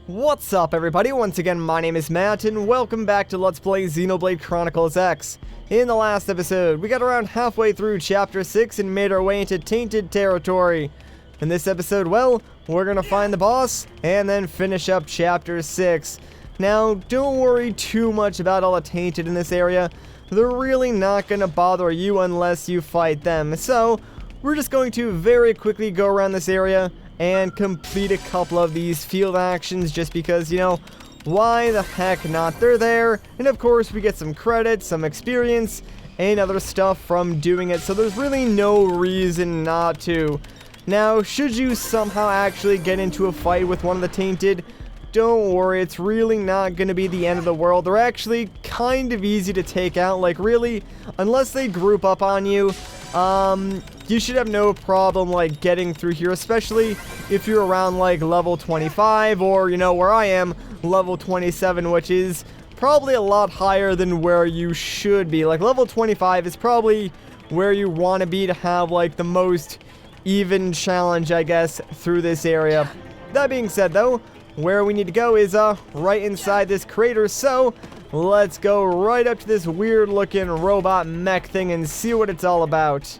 What's up everybody, once again my name is Matt and welcome back to Let's Play Xenoblade Chronicles X. In the last episode, we got around halfway through Chapter 6 and made our way into Tainted territory. In this episode, well, we're gonna find the boss and then finish up Chapter 6. Now, don't worry too much about all the Tainted in this area. They're really not gonna bother you unless you fight them. So, we're just going to very quickly go around this area and complete a couple of these field actions just because, you know, why the heck not? They're there, and of course we get some credits, some experience, and other stuff from doing it, so there's really no reason not to. Now, should you somehow actually get into a fight with one of the Tainted, don't worry, it's really not going to be the end of the world. They're actually kind of easy to take out, like really, unless they group up on you, you should have no problem like getting through here, especially if you're around like level 25 or, you know, where I am, level 27, which is probably a lot higher than where you should be. Like level 25 is probably where you want to be to have like the most even challenge, I guess, through this area. That being said though, where we need to go is right inside this crater, so let's go right up to this weird looking robot mech thing and see what it's all about.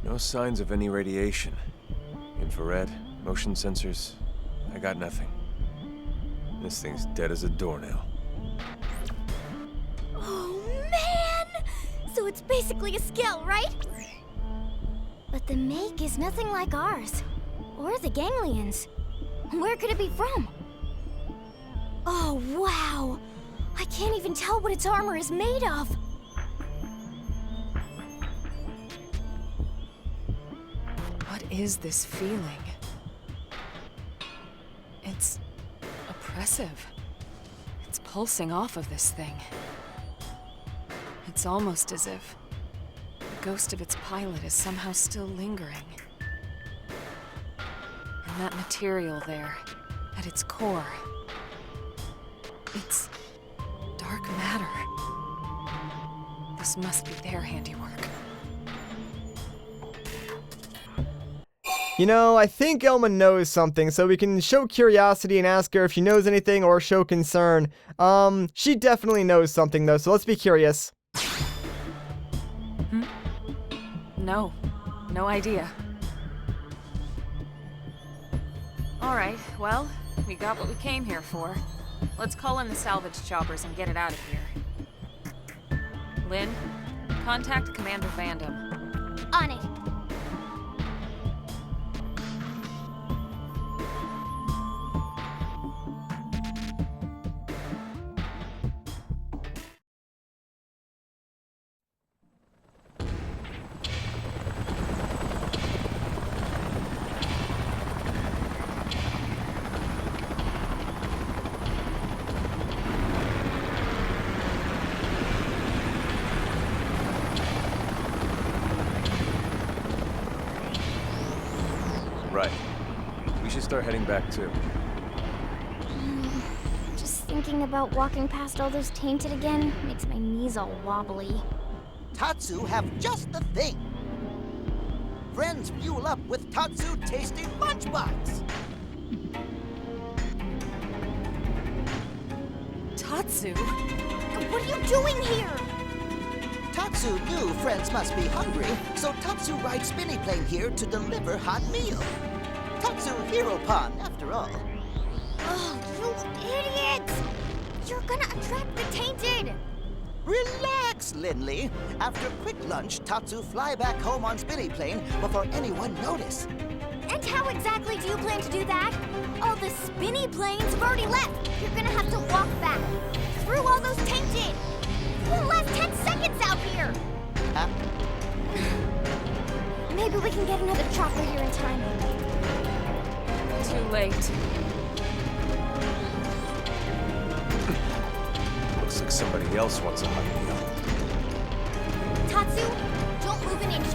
No signs of any radiation. Infrared, motion sensors, I got nothing. This thing's dead as a doornail. Oh man! So it's basically a Skell, right? But the make is nothing like ours. Or the ganglions. Where could it be from? Oh wow! I can't even tell what its armor is made of. What is this feeling? It's oppressive. It's pulsing off of this thing. It's almost as if the ghost of its pilot is somehow still lingering. And that material there, at its core, it's dark matter. This must be their handiwork. You know, I think Elma knows something, so we can show curiosity and ask her if she knows anything or show concern. She definitely knows something though, so let's be curious. No idea. Alright, well, we got what we came here for. Let's call in the salvage choppers and get it out of here. Lynn, contact Commander Vandam. On it. Right. We should start heading back too. Just thinking about walking past all those Tainted again makes my knees all wobbly. Tatsu have just the thing. Friends fuel up with Tatsu tasting lunchbox. Tatsu? What are you doing here? Tatsu knew friends must be hungry, so Tatsu rides spinny plane here to deliver hot meal. Tatsu hero pawn, after all. Oh, you idiots! You're gonna attract the Tainted! Relax, Linley. After quick lunch, Tatsu fly back home on spinny plane before anyone notice. And how exactly do you plan to do that? All the spinny planes have already left. You're gonna have to walk back through all those Tainted. We'll last 10 seconds out here. Maybe we can get another chopper here in time. Too late. Looks like somebody else wants a hot meal. Tatsu, don't move an inch.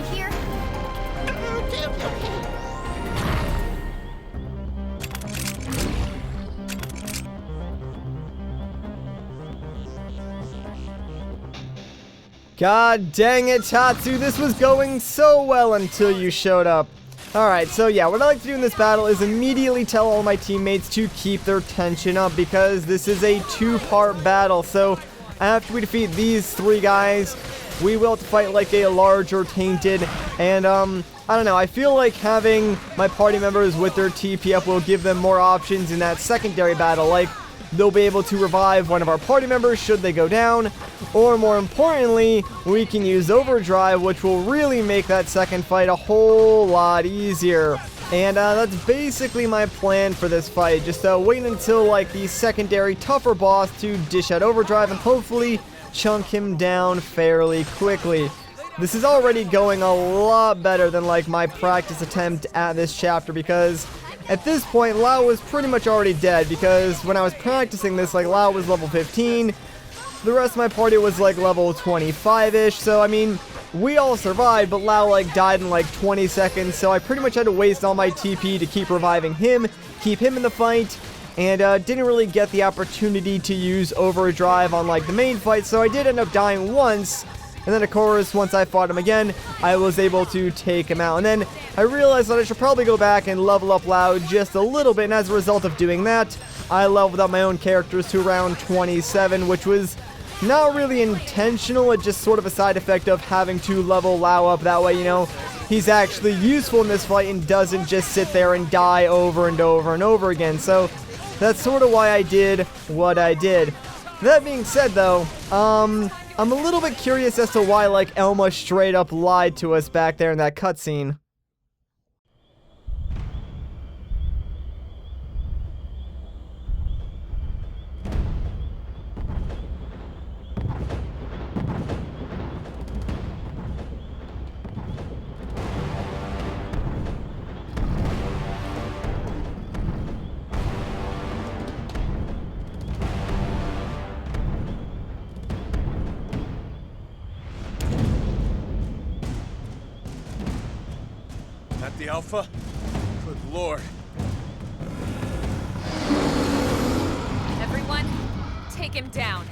God dang it, Tatsu, this was going so well until you showed up. Alright, so yeah, what I like to do in this battle is immediately tell all my teammates to keep their tension up because this is a two-part battle. So after we defeat these three guys, we will have to fight like a larger tainted, and I don't know, I feel like having my party members with their TP up will give them more options in that secondary battle, like they'll be able to revive one of our party members should they go down, or more importantly, we can use overdrive, which will really make that second fight a whole lot easier. And that's basically my plan for this fight, just wait until like the secondary tougher boss to dish out overdrive and hopefully chunk him down fairly quickly. This is already going a lot better than like my practice attempt at this chapter because at this point Lao was pretty much already dead because when I was practicing this, like Lao was level 15, the rest of my party was like level 25-ish, so I mean we all survived, but Lao like died in like 20 seconds, so I pretty much had to waste all my TP to keep reviving him, keep him in the fight, and didn't really get the opportunity to use overdrive on like the main fight, so I did end up dying once. And then, of course, once I fought him again, I was able to take him out. And then I realized that I should probably go back and level up Lao just a little bit. And as a result of doing that, I leveled up my own characters to around 27, which was not really intentional. It's just sort of a side effect of having to level Lao up. That way, you know, he's actually useful in this fight and doesn't just sit there and die over and over and over again. So that's sort of why I did what I did. That being said, though, I'm a little bit curious as to why, like, Elma straight up lied to us back there in that cutscene. The Alpha? Good lord. Everyone, take him down.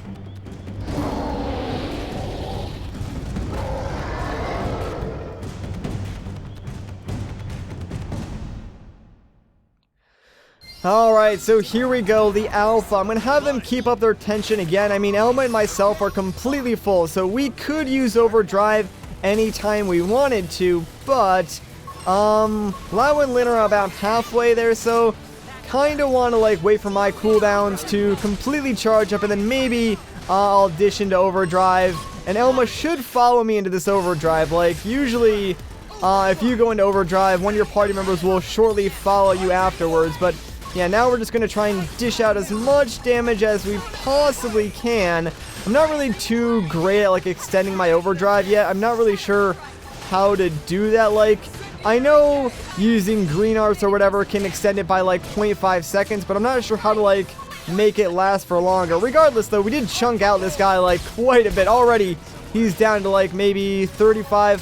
Alright, so here we go, the Alpha. I'm gonna have them keep up their tension again. I mean, Elma and myself are completely full, so we could use overdrive anytime we wanted to, but Lao and Lin are about halfway there, so kinda wanna like wait for my cooldowns to completely charge up and then maybe I'll dish into overdrive. And Elma should follow me into this overdrive. Like usually if you go into overdrive, one of your party members will shortly follow you afterwards, but yeah, now we're just gonna try and dish out as much damage as we possibly can. I'm not really too great at like extending my overdrive yet. I'm not really sure how to do that. Like I know using green arts or whatever can extend it by like 0.5 seconds, but I'm not sure how to like make it last for longer. Regardless though, we did chunk out this guy like quite a bit already. He's down to like maybe 35-40%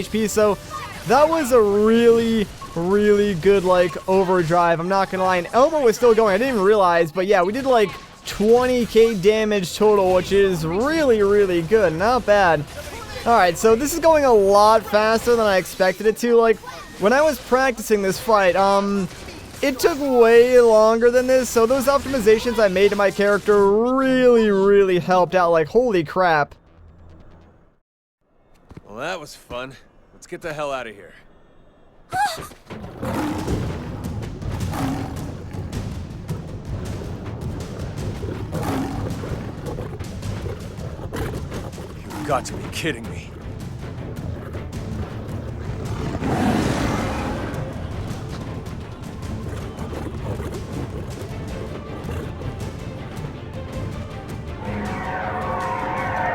HP, so that was a really good like overdrive, I'm not gonna lie. And Elma was still going, I didn't even realize, but yeah, we did like 20k damage total, which is really good, not bad. Alright, so this is going a lot faster than I expected it to. Like, when I was practicing this fight, it took way longer than this, so those optimizations I made to my character really helped out, like, holy crap. Well, that was fun. Let's get the hell out of here. You've got to be kidding me.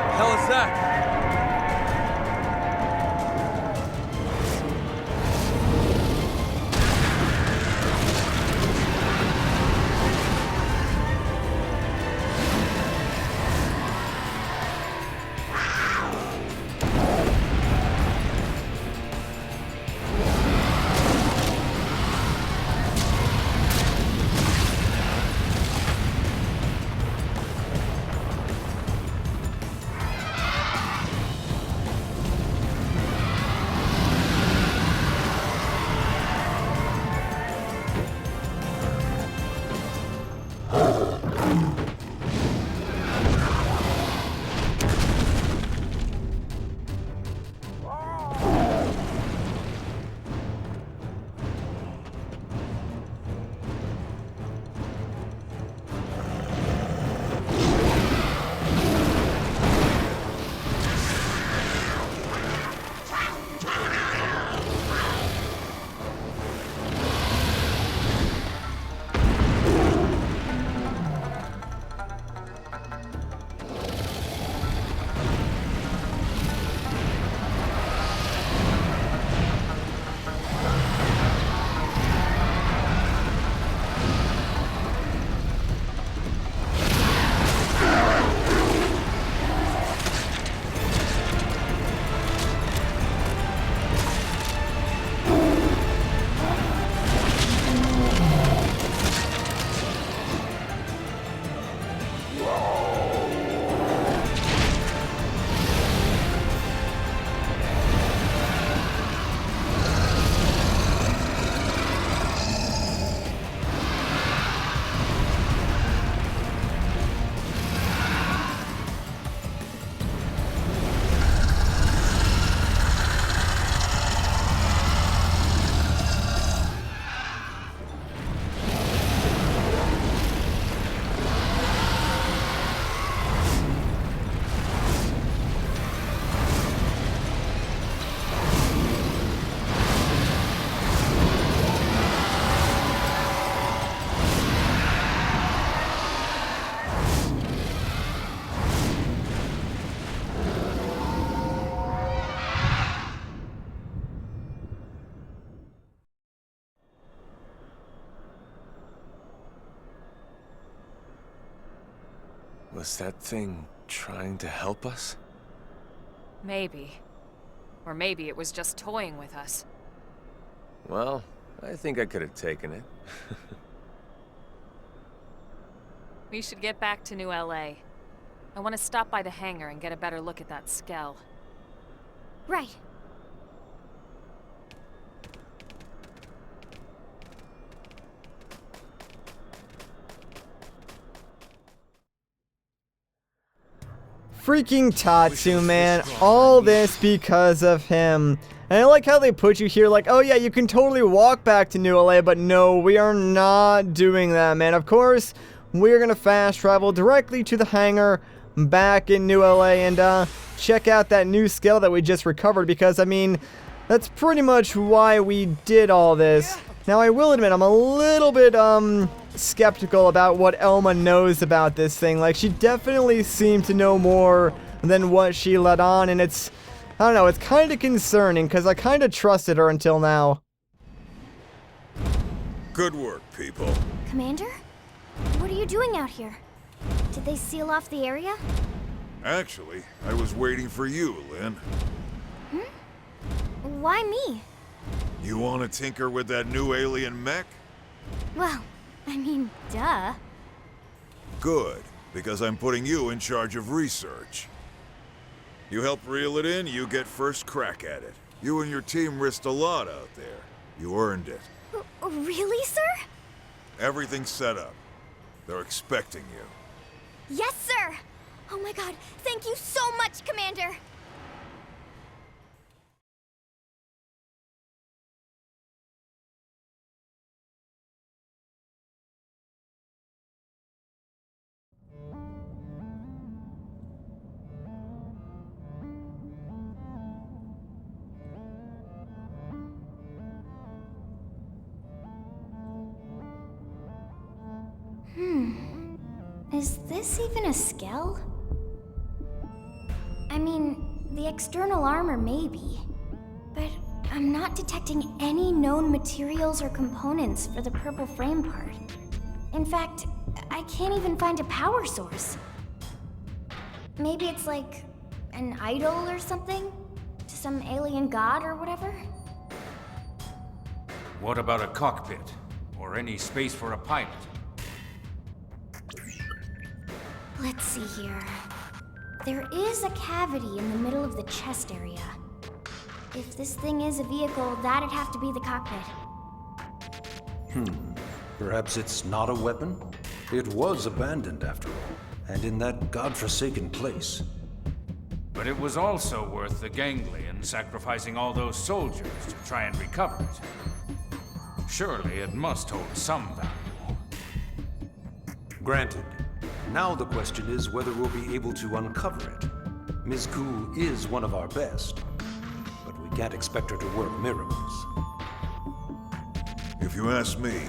The hell is that? Was that thing trying to help us? Maybe. Or maybe it was just toying with us. Well, I think I could have taken it. We should get back to New LA. I want to stop by the hangar and get a better look at that Skell. Right. Freaking Tatsu, man. All this because of him. And I like how they put you here like, oh yeah, you can totally walk back to New LA, but no, we are not doing that, man. Of course, we're gonna fast travel directly to the hangar back in New LA and check out that new Skell that we just recovered, because I mean, that's pretty much why we did all this. Now I will admit, I'm a little bit skeptical about what Elma knows about this thing. Like, she definitely seemed to know more than what she let on, and it's, I don't know, it's kind of concerning because I kind of trusted her until now. Good work, people. Commander? What are you doing out here? Did they seal off the area? Actually, I was waiting for you, Lynn. Why me? You want to tinker with that new alien mech? Well, I mean, duh. Good, because I'm putting you in charge of research. You help reel it in, you get first crack at it. You and your team risked a lot out there. You earned it. Really, sir? Everything's set up. They're expecting you. Yes, sir! Oh my god, thank you so much, Commander! Is this even a Skell? I mean, the external armor maybe, but I'm not detecting any known materials or components for the purple frame part. In fact, I can't even find a power source. Maybe it's like an idol or something? To some alien god or whatever? What about a cockpit? Or any space for a pilot? Let's see here. There is a cavity in the middle of the chest area. If this thing is a vehicle, that'd have to be the cockpit. Perhaps it's not a weapon? It was abandoned after all, and in that godforsaken place. But it was also worth the ganglion sacrificing all those soldiers to try and recover it. Surely it must hold some value. Granted. Now the question is whether we'll be able to uncover it. Ms. Koo is one of our best, but we can't expect her to work miracles. If you ask me,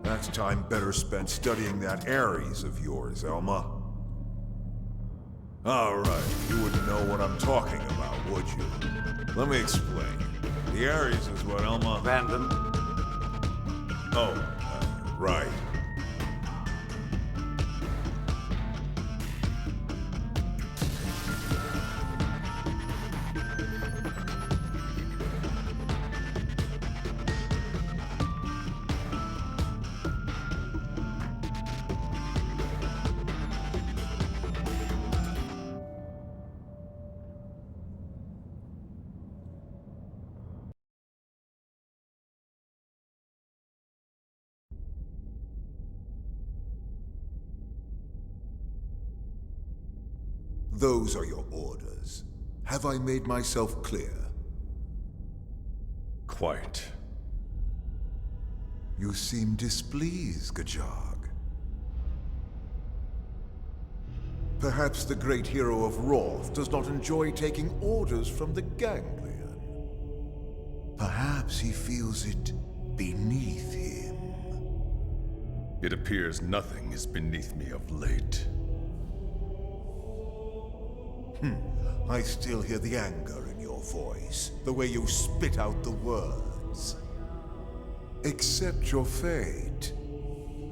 that's time better spent studying that Ares of yours, Elma. Alright, you wouldn't know what I'm talking about, would you? Let me explain. The Ares is what Elma... Abandoned? Oh, right. Those are your orders. Have I made myself clear? Quite. You seem displeased, Gajag. Perhaps the great hero of Roth does not enjoy taking orders from the ganglion. Perhaps he feels it beneath him. It appears nothing is beneath me of late. I still hear the anger in your voice, the way you spit out the words. Accept your fate.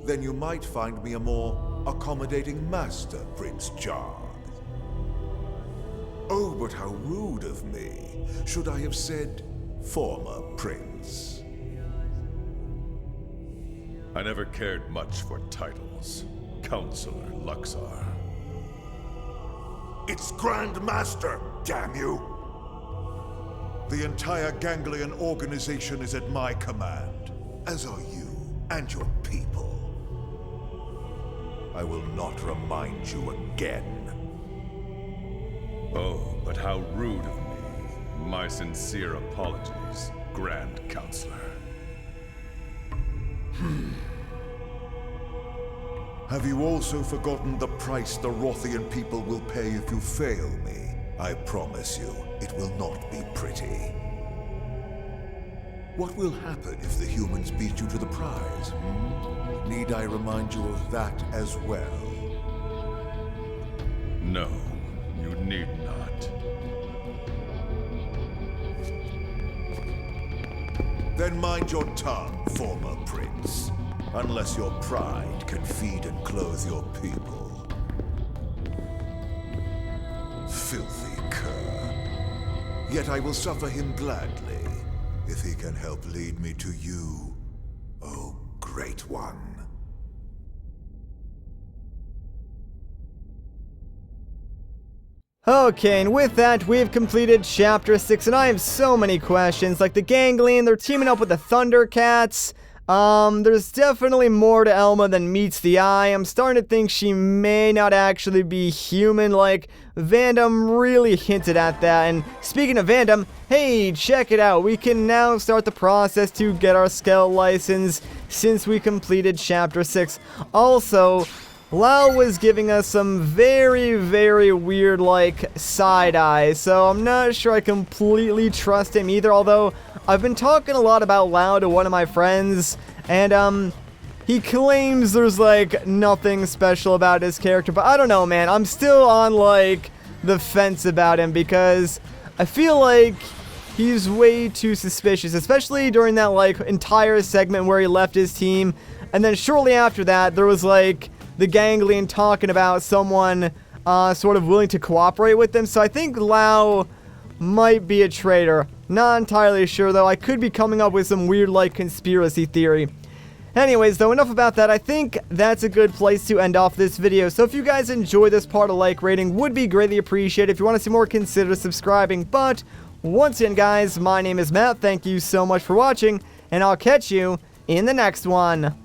Then you might find me a more accommodating master, Prince Chard. Oh, but how rude of me. Should I have said former prince? I never cared much for titles. Counselor Luxar. It's Grand Master, damn you! The entire Ganglion organization is at my command, as are you and your people. I will not remind you again. Oh, but how rude of me. My sincere apologies, Grand Counselor. Have you also forgotten the price the Rothian people will pay if you fail me? I promise you, it will not be pretty. What will happen if the humans beat you to the prize? Need I remind you of that as well? No, you need not. Then mind your tongue, former prince. Unless your pride can feed and clothe your people. Filthy cur. Yet I will suffer him gladly, if he can help lead me to you, oh great one. Okay, and with that, we've completed Chapter 6, and I have so many questions, like the Ganglion, they're teaming up with the Thundercats. There's definitely more to Elma than meets the eye. I'm starting to think she may not actually be human, like, Vandam really hinted at that. And speaking of Vandam, hey, check it out, we can now start the process to get our Skell license since we completed Chapter 6. Also, Lau was giving us some very, very weird, like, side eyes, so I'm not sure I completely trust him either, although I've been talking a lot about Lau to one of my friends, and, he claims there's, like, nothing special about his character, but I don't know, man, I'm still on, like, the fence about him, because I feel like he's way too suspicious, especially during that, like, entire segment where he left his team, and then shortly after that, there was, like, the Ganglion talking about someone sort of willing to cooperate with them. So I think Lau might be a traitor. Not entirely sure though. I could be coming up with some weird like conspiracy theory. Anyways though, enough about that. I think that's a good place to end off this video. So if you guys enjoyed this part, a like rating would be greatly appreciated. If you want to see more, consider subscribing. But once again guys, my name is Matt. Thank you so much for watching, and I'll catch you in the next one.